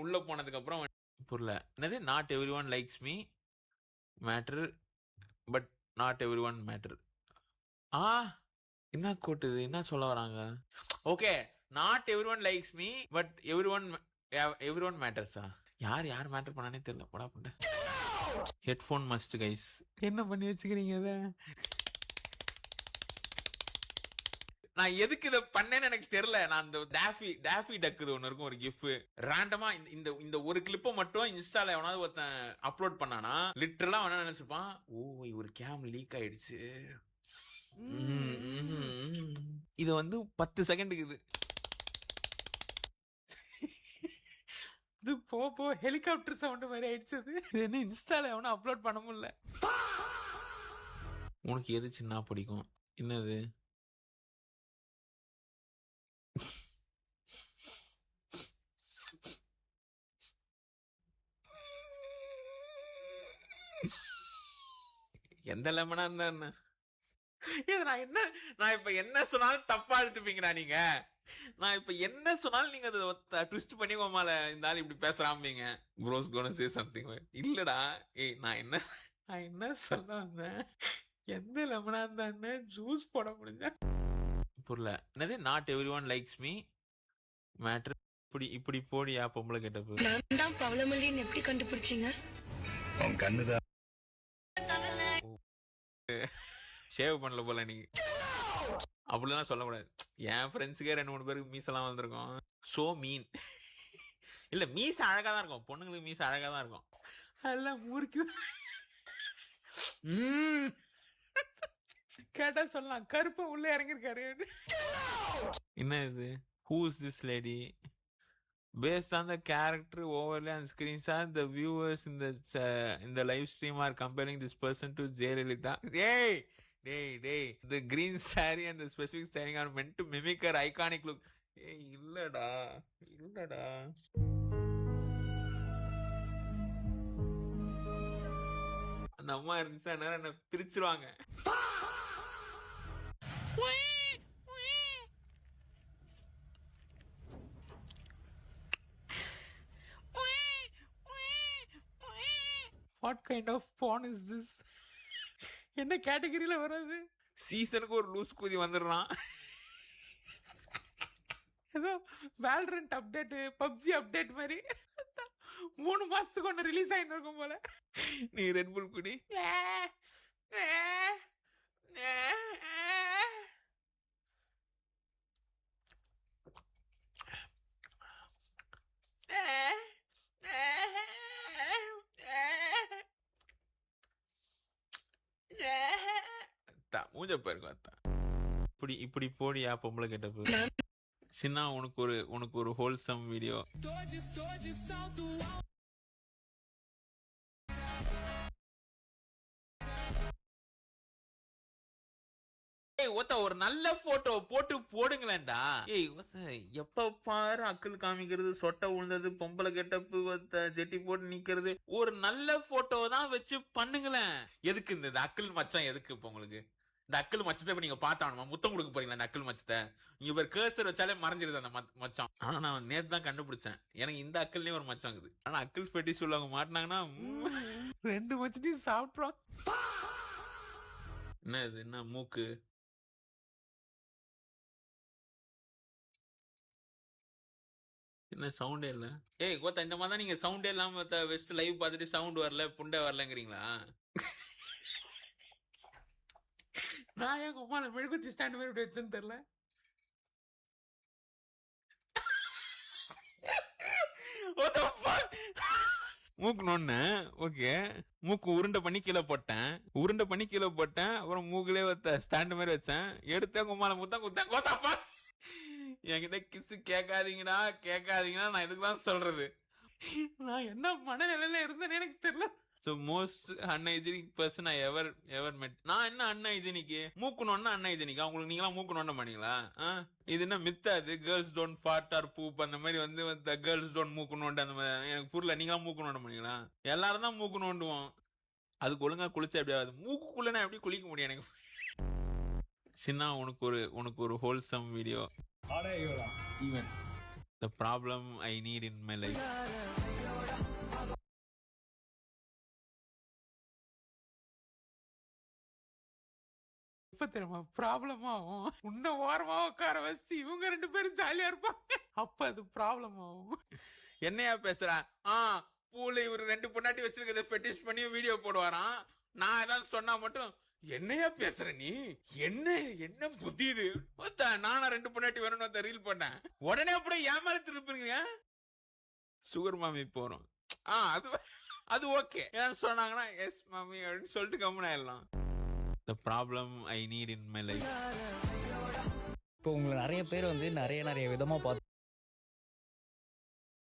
உள்ள போனதுக்கு அப்புறம் புரியல. என்னது not everyone likes me matter but not everyone matter. ஆ என்ன கோட்டு இது? என்ன சொல்ல வராங்க? Okay, not everyone likes me but everyone மேட்டர்ஸா? யார் மேட்டர் பண்ணானே தெரியல. போடா பண்ண ஹெட்ஃபோன் மஸ்ட் கைஸ். என்ன பண்ணி வச்சுக்கிறீங்க இதை? நான் எதுக்கு இதை பண்ணேன்னு எனக்கு தெரியல. நான் இந்த டாஃபி டக்குது ஒன்று இருக்கும், ஒரு கிஃப்ட் ரேண்டமா இந்த இந்த ஒரு கிளிப்பை மட்டும் இன்ஸ்டால எவனாவது ஒருத்தன் அப்லோட் பண்ணானா லிட்டரலா அவன நினைச்சிருப்பான், ஓ ஒரு கேம் லீக் ஆயிடுச்சு. இது வந்து 10 செகண்டுக்கு இது போ ஹெலிகாப்டர் சவுண்ட் மாதிரி ஆயிடுச்சு. இது என்ன இன்ஸ்டால எவனும் அப்லோட் பண்ண முடியல. உனக்கு எது சின்ன பிடிக்கும்? என்னது? எந்த லெமனா இருந்தா என்ன? நான் இப்ப என்ன சொன்னாலும் தப்பா எடுத்துப்பீங்களா நீங்க? நான் இப்ப என்ன சொன்னாலும் நீங்க அதை ட்விஸ்ட் பண்ணி கோமால இந்த ஆள் இப்படி பேசுறாம்பீங்க. Bros gonna say something. இல்லடா, நான் என்ன சொல்ல வந்தேன்? எந்த லெமனா இருந்தா ஜூஸ் போட முடிஞ்சா புரியல. என்னது not everyone likes me matter இப்படி போடியா பொம்பளை கேட்டப்பு. நான் தான் பவளமல்லின்னு எப்படி கண்டுபிடிச்சீங்க? உன் கண்ணுதான் ஷேவ் பண்ணல போல நீங்க. அப்படிலாம் சொல்லக்கூடாது. என் ஃப்ரெண்ட்ஸுக்கே 2-3 பேருக்கு மீசெல்லாம் வந்திருக்கும். சோ மீன். இல்ல மீச அழகா தான் இருக்கும், பொண்ணுங்களுக்கு மீச அழகா தான் இருக்கும். எல்லாம் ஊருக்கு கேட்டா சொல்லலாம், கருப்பை உள்ள இறங்கிருக்காரு. என்ன இது? Who is this lady? Based on the character overlay and screenshot, the viewers in the live stream are comparing this person to Jayalalitha. Hey, the green saree and the specific styling are meant to mimic her iconic look. Hey, illada. அந்த அம்மா இருந்துச்சா நேரம் என்ன பிரிச்சிருவாங்க. What kind of porn is this? என்ன கேட்டகரியில வராது? சீசனுக்கு ஒரு லூஸ் கூதி வந்துடுறான். ஏதோ வேல்ரண்ட் அப்டேட், பப்ஜி அப்டேட் மாதிரி 3 மாசத்துக்கு ஒன்று ரிலீஸ் ஆகிட்டு இருக்கும் போல. நீ ரெட் புல் குடி. மூஞ்ச பாருங்க. இப்படி போடியா பொம்பளை கேட்டப்பு. சின்னா உனக்கு ஒரு ஹோல்சம் வீடியோ. ஒரு நல்ல போட்டோ போடுங்களேன்டா. எப்ப பாரு அக்கல் காமிக்கிறது, சொட்டை விழுந்தது, பொம்பளை கெட்டப்பு, ஜெட்டி போட்டு நிக்கிறது. ஒரு நல்ல போட்டோ தான் வச்சு பண்ணுங்களேன். எதுக்கு இந்த அக்கல் மச்சான்? எதுக்கு இப்ப உங்களுக்கு இந்த அக்கல் மச்சத்தை இப்ப நீங்க பார்த்தானுமா? முத்தம் கொடுக்க போறீங்களா இந்த அக்கல் மச்சத்தை? இவர் கேர்சர் வச்சாலே மறைஞ்சிருது அந்த மச்சான். ஆனா நான் நேத்து தான் கண்டுபிடிச்சேன், எனக்கு இந்த அக்கல்லையும் ஒரு மச்சான் இருக்குது. ஆனா அக்கல் பெட்டி சொல்லுவாங்க மாட்டினாங்கன்னா 2 மச்சத்தையும் சாப்பிட்றோம். என்ன மூக்கு? என்ன சவுண்டே இல்ல? கோத்தா இந்த மாதிரி தான் நீங்க சவுண்டே இல்லாம வெஸ்ட் லைவ் பார்த்துட்டு சவுண்ட் வரல, புண்டை வரலங்கிறீங்களா? நான் ஏன் குமால மெழுகுத்தி ஸ்டாண்ட் மாதிரி இப்படி வச்சுன்னு தெரியல. மூக்கு நோன்னு ஓகே, மூக்கு உருண்டை பண்ணி கீழே போட்டேன். அப்புறம் மூக்குலயே ஸ்டாண்ட் மாதிரி வச்சேன். எடுத்தேன் குமால முத்தம் குத்தேன். கோத்தாப்பா என்கிட்ட கிஸ் கேட்காதீங்கடா. நான் இதுக்குதான் சொல்றது. நான் என்ன மனநிலையில இருந்தேன்னு எனக்கு தெரியல. So most unhygienic person I ever met. நான் என்ன unhygienic? மூக்கணும்னா unhygienic. உங்களுக்கு நீங்களாம் மூக்கணும்னா பண்ணீங்களா? இது என்ன மித்தாது? கேர்ள்ஸ் டோன்ட் ஃபார்ட் ஆர் பூப் அந்த மாதிரி வந்து கேர்ள்ஸ் டோன்ட் மூக்கணும்ட்டு அந்த மாதிரி எனக்கு புரியல. நீங்களாம் மூக்கணும் பண்ணீங்களா? எல்லாரும் தான் மூக்கணுண்டுவோம். அதுக்கு ஒழுங்கா குளிச்சா எப்படி ஆகுது? மூக்குக்குள்ள நான் எப்படி குளிக்க முடியும் எனக்கு? சின்னா உனக்கு ஒரு wholesome video. Even the problem I need in my life. இப்ப தெரியுமா ப்ராப்ளம் ஆகும். உன்ன ஓரமா உட்கார வச்சு இவங்க 2 பேரும் ஜாலியா இருப்பாங்க. அப்ப அது ப்ராப்ளம் ஆகும். என்னையா பேசுற? பூல இவரு 2 பொண்டாட்டி வச்சிருக்கத ஃபெட்டிஷ் பண்ணி வீடியோ போடுவாராம். நான் ஏதாவது சொன்னா மட்டும் என்னையா பேசுற நீ? என்ன புத்தி இது? நானா 2 பொண்டாட்டி வேணும்னு ரீல் பண்ணேன். உடனே அப்படியே ஏமாறி திருப்பிங்க. சுகர் மாமி போறோம். அது ஓகே. ஏன்னு சொன்னாங்கன்னா எஸ் மாமி அப்படின்னு சொல்லிட்டு கம்முன்னு ஆயிடலாம். The problem I need in my life. இப்போ உங்களை நிறைய பேர் வந்து நிறைய விதமா பார்த்து